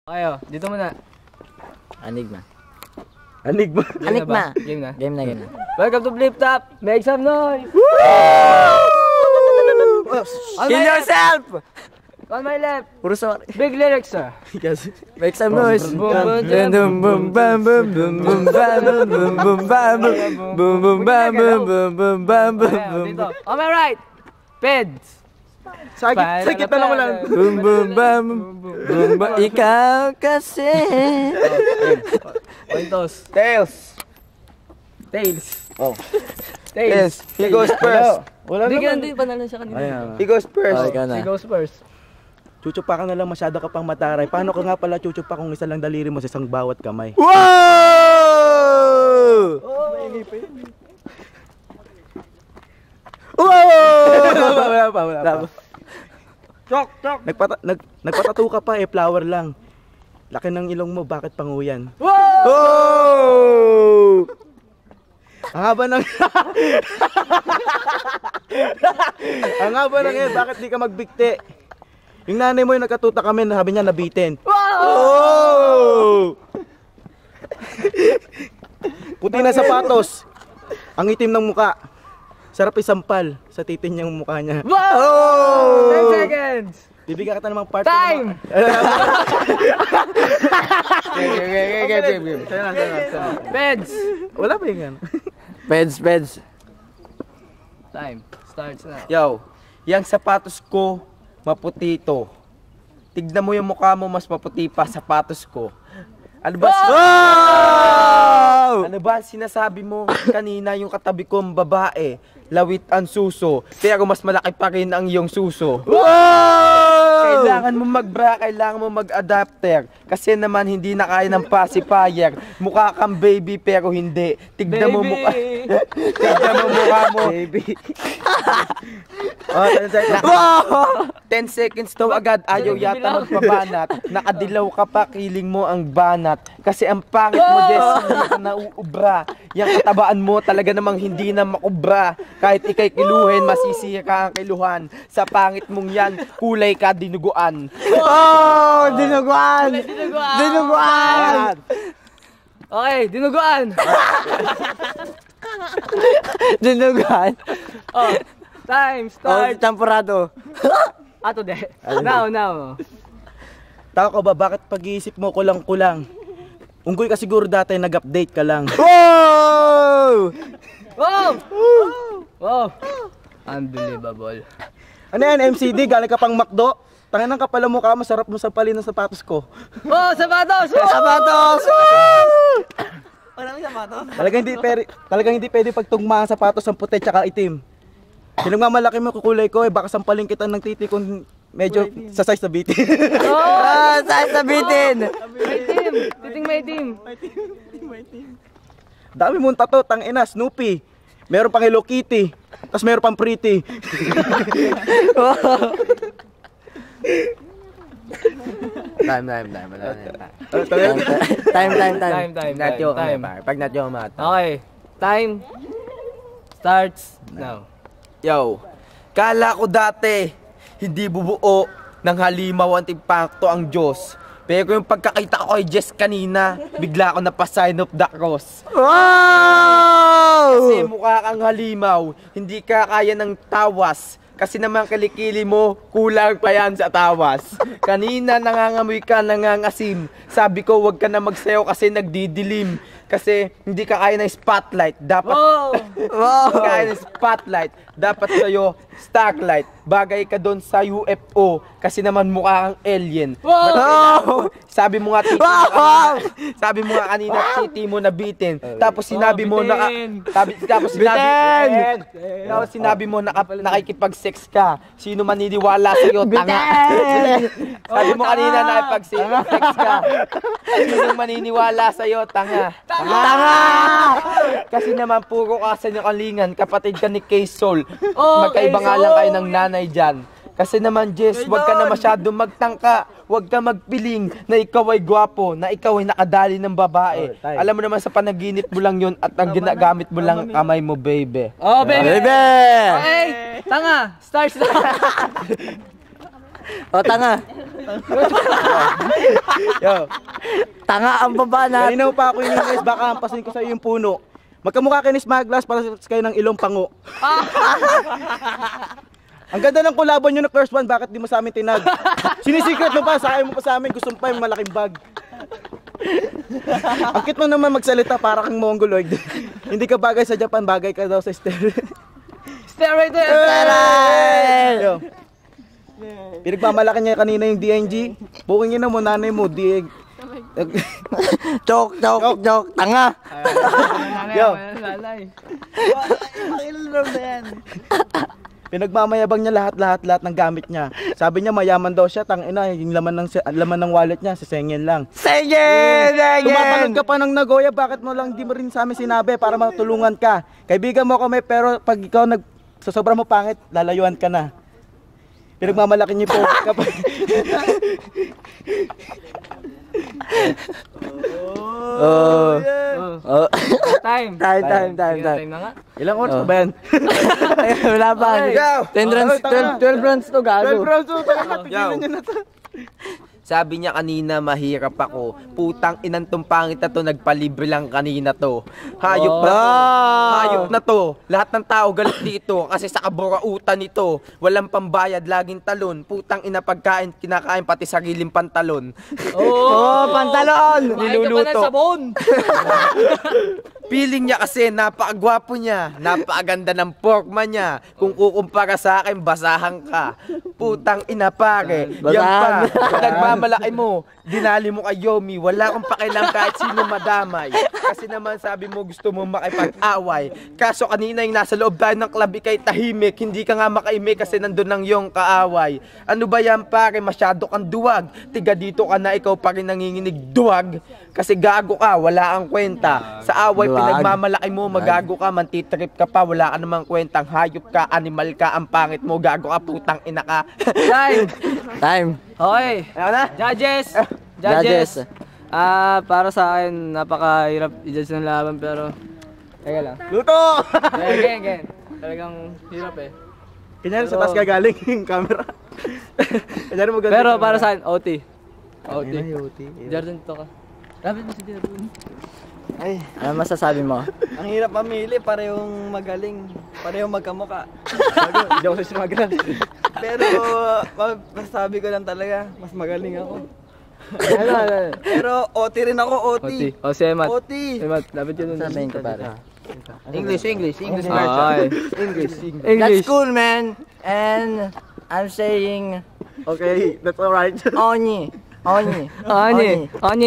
Kayo, dito muna. Anigma. Anigma. Anigma. Game na. Game na, game na. Welcome to Flip Top. Make some noise. Kill yourself! On my left. Puro sorry. Big lyrics, sir. Make some noise. Boom, boom, Boom, bam, boom, boom, boom, bam, boom, boom, boom, bam, boom, boom, boom, bam, boom, boom, boom, bam, boom, boom. Dito. On my right. Peds. Sakit na lang ko lang. Boom, boom, bam, boom, bam. Ikaw kasi. Pointos. Tails. Tails. Oh. Tails. He goes first. Wala naman. Hindi, panalo siya kanina. He goes first. Ikaw na. He goes first. Chuchupa ka na lang, masyado ka pang mataray. Paano ka nga pala chuchupa kung isa lang daliri mo sa isang bawat kamay? Wow! Wala pa. Chok. Nagpatato ka pa flower lang. Laki ng ilong mo, bakit panguyan? Wow! Oh! Ang haba ng... Ang haba ng yan, bakit di ka magbikti? Yung nanay mo yung nagkatuta kami, sabi niya nabitin. Wow! Oh! Puti na sapatos. Ang itim ng muka. Sarap isampal sa titin niyang mukha niya. Wow! Oh! 10 seconds. Bibigyan kita namang part. Time! Peds. Wala ba yung Peds. Time. Starts na. Yo, yang sapatos ko, maputi to. Tignan mo yung mukha mo, mas maputi pa sapatos ko. Ano ba, ano ba sinasabi mo kanina yung katabi kong babae? Lawit ang suso, pero mas malaki pa rin ang iyong suso. Kailangan mo mag-bra, kailangan mo mag-adapter. Kasi naman hindi na kaya ng pacifier. Mukha kang baby pero hindi. Tignan mo mukha. Tignan mo mukha mo. baby? 10 seconds daw agad, ayaw yata magpabanat. Nakadilaw ka pa, kiling mo ang banat. Kasi ang pangit mo, Jess, hindi ka nauubra. Yang katabaan mo talaga namang hindi na makubra. Kahit ikay kiluhin, masisira ang kiluhan. Sa pangit mong yan, kulay ka dinuguan. Oh! Dinuguan! Okay, dinuguan. Dinuguan! Oh, time Oh, start. temporado. Ato de. Now. Tao ka ba, bakit pag-iisip mo kulang-kulang? Unggoy ka siguro dati, nag-update ka lang. Wow! Wow. Unbelievable. Ano yan, MCD? Galing ka pang McDo? Tanginan ka pala mukha mo, sarap mo sa palin ng sapatos ko. Oh, sapatos! Sapatos! Talagang hindi pwede pagtugma ang sapatos ng puti tsaka itim. Sinong mamalaki mo kukulay ko, baka sampalin kita ng titi kung medyo sa size na bitin. Ah, saan sabitin? May team. Dami mong tato, tangina, Snoopy. Meron pang Hello Kitty. Tapos meron pang Pretty. Time. Time. Pag natyo mata. Okay. Time starts now. Yo, kala ko dati, hindi bubuo ng halimaw ang timpakto ang Diyos. Pero yung pagkakita ko kay Jess kanina, bigla ako napasign of the cross. Wow! Kasi mukha kang halimaw, hindi ka kaya ng tawas. Kasi naman kilikili mo, kulang pa yan sa tawas. Kanina nangangamoy ka, nangangasim. Sabi ko, wag ka na magsayaw kasi nagdidilim. Kasi hindi ka kaya ng spotlight. Dapat hindi ka kaya ng spotlight. Dapat sa'yo, starlight. Bagay ka doon sa UFO. Kasi naman mukha kang alien. Sabi mo nga kanina, titi mo nabitin. Tapos sinabi mo sinabi mo nakikipag-sex ka. Sino maniniwala sa'yo, tanga? Sabi mo kanina nakipag-sex ka. Sino maniniwala sa'yo, tanga? Kasi naman puro ka sa inyong kalingan, kapatid ka ni K-Soul. Magkaiba nga lang kayo ng nanay dyan. Kasi naman, Jess, wag ka na masyado magtangka. Wag ka magpiling na ikaw ay gwapo, na ikaw ay nakadali ng babae. Alam mo naman sa panaginip mo lang yun at ang ginagamit mo lang kamay mo, baby. Oh, baby! Baby! Okay! Tanga! Starts na! O, tanga. Yo, Tanga ang babanat. kanina mo pa ako ininis, baka hampasin ko sa iyo yung puno. Magkamukha kayo ni Smaglas para kayo ng ilong pango. Ang ganda ng kolabo nyo na first one, bakit di mo sa amin tinag? Sinisikret mo pa, sa mo pa sa amin, gusto mo pa yung malaking bag. Ang cute mo naman magsalita para kang mongoloid. Hindi ka bagay sa Japan, bagay ka daw sa steroid. Steroid! Yo. Pinagmamalaki niya kanina yung DNG. Bukingin na mo, nanay mo, Dieg. Chok. Tanga. Yo. Lalay. Pinagmamayabang niya lahat ng gamit niya. Sabi niya mayaman daw siya, tangina, yung laman ng wallet niya, sisengin lang. Sengin! Tumatalon ka pa ng Nagoya, bakit mo lang di mo rin sa amin sinabi para matulungan ka? Kaibigan mo kami, pero pag ikaw sa sobrang mo pangit, lalayuan ka na. Pinagmamalaki niyo po kapag... Oh. Time. Time. Time na nga. Ilang oras pa ba yan? Wala pa. 12 rounds to, gago. 12 rounds to, tigilan niyo na to. Sabi niya kanina, mahirap ako. Putang inang tong pangit na to, nagpalibre lang kanina to. Hayop na to. Hayop na to. Lahat ng tao galit dito kasi sa kaburautan nito. Walang pambayad, laging talon. Putang ina pagkain, kinakain pati sariling pantalon. Oh, pantalon! Niluluto. Ka pa ng sabon. Feeling niya kasi napakagwapo niya, napakaganda ng porkma niya. Kung kukumpara sa akin, basahan ka. Putang ina pare. Yan pa. Nagmamalaki mo. Dinali mo kay Yomi. Wala akong pakialam kahit sino madamay. Kasi naman sabi mo gusto mo makipag-away. Kaso kanina yung nasa loob tayo ng club ikay tahimik. Hindi ka nga makaimik kasi nandun ng iyong kaaway. Ano ba yan pare? Masyado kang duwag. Tiga dito ka na ikaw pa rin nanginginig duwag. Kasi gago ka, wala kang kwenta. Sa away, pinagmamalaki mo, magago ka, mantitrip ka pa, wala ka namang kwentang hayop ka, animal ka, ang pangit mo, gago ka, putang ina ka. Time. Okay. Ayun na? Judges. Para sa akin, napakahirap i-judge ng laban pero... Teka lang. Luto! Again. Talagang hirap eh. Kanyari sa taas gagaling yung camera. Kanyari mo ganun. Pero para sa akin, OT. OT. Jordan, dito ka. Dapat mo si Jordan. Ay, ano masasabi mo? Ang hirap mamili, parehong magaling, parehong magkamuka. Hindi ako sa Smaglas. Pero masasabi ko lang talaga, mas magaling ako. Ano? Pero OT rin ako, OT. O si Emat. OT. Emat, dapat yun. Sabihin ko pare. English. Okay. That's cool, man. And I'm saying Okay, that's alright. Onyi. Onye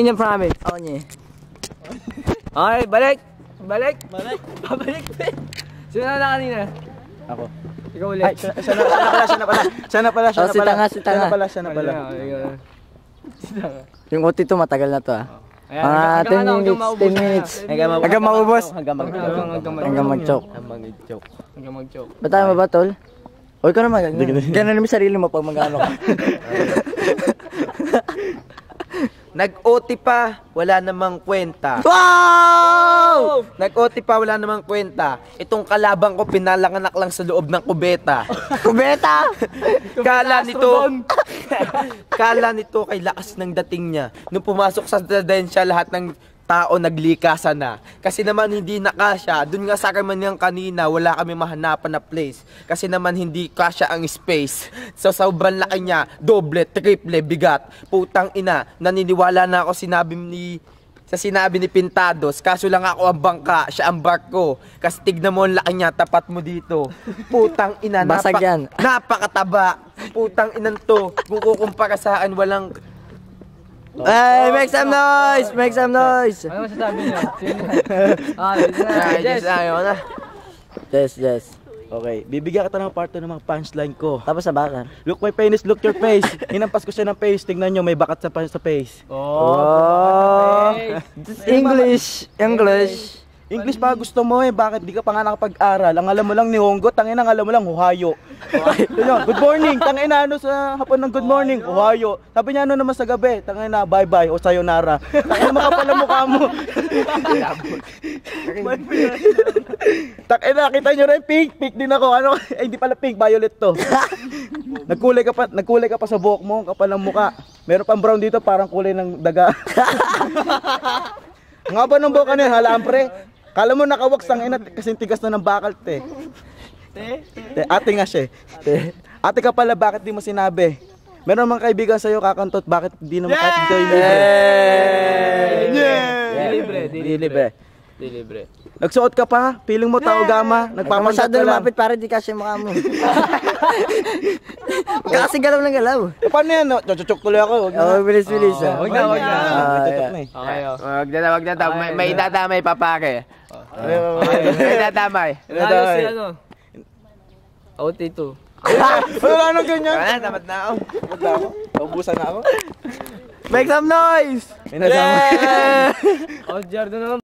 yung promise. Onyi. Okay, balik. Babalik. Sino na kanina? Ako. Ikaw ulit. Ay, siya na pala. Oh, si Tanga. Yung OT to matagal na to ah. Mga 10 minutes. Hanggang maubos. Hanggang mag-choke. Hanggang mag-choke. Ba't tayo ba, tol? O, ikaw naman. Ganun naman sarili mo pag mag-ano ka. Nag-OT pa, wala namang kwenta. Wow! Nag-OT pa, wala namang kwenta. Itong kalabang ko, pinalanganak lang sa loob ng kubeta. Kubeta! Kala nito kay lakas ng dating niya. Nung pumasok sa residensya, lahat ng tao naglikasan na. Kasi naman hindi nakasya. Doon nga sa kanya kanina, wala kami mahanapan na place. Kasi naman hindi kasya ang space. So sobrang laki niya, doble, triple, bigat. Putang ina, naniniwala na ako sa sinabi ni Pintados. Kaso lang ako ang bangka, siya ang barko. Kasi tignan mo ang laki niya, tapat mo dito. Putang ina, Basag yan. napakataba. Putang inan to. Kung kukumpara sa akin, walang... Hey, make some noise! Ano masasabi niyo? Yes. Okay, bibigyan kita ng part 2 ng mga punchline ko. Tapos sa bakar. Look my penis, look your face. Hinampas ko siya ng face, tingnan nyo, may bakat sa face. Oh! English! English pa gusto mo bakit di ka pa nga nakapag-aral? Ang alam mo lang ni Hongo, tangina ang alam mo lang Ohayo. Good morning, tangina sa hapon ng good morning, Ohayo. Sabi niya naman sa gabi, tangina bye-bye o sayonara. Tangina makapal ang mukha mo. Takina, kita nyo rin, pink din ako. Ano? Eh, hindi pala pink, violet to. Nagkulay ka pa sa buhok mo, kapal ng muka. Meron pang brown dito, parang kulay ng daga. Ang haba ng buhok kanina, halaan pre. Kala mo nakawaks ang ina, kasi tigas na ng bakal, te. Ate nga siya. Ate ka pala, bakit di mo sinabi? Meron mga kaibigan sa'yo kakantot, bakit di naman kahit dito yung libre? Di libre. Nagsuot ka pa, feeling mo tao gama, nagpamansyat Masyado ka lang. lumapit para di kasi mukha mo. Kasi galaw ng galaw. Eh, paano yan? No? Chuchuk tuloy ako. Huwag na. Bilis-bilis. Wag na. Tutok na eh. Okay, oh. Wag na daw. May idadamay pa pare. May idadamay. Lalo si ano? OT2. Wala nang ganyan. Wala, tamad na ako. Naubusan na ako. Make some noise! May nasama. Oh, Jardo na lang.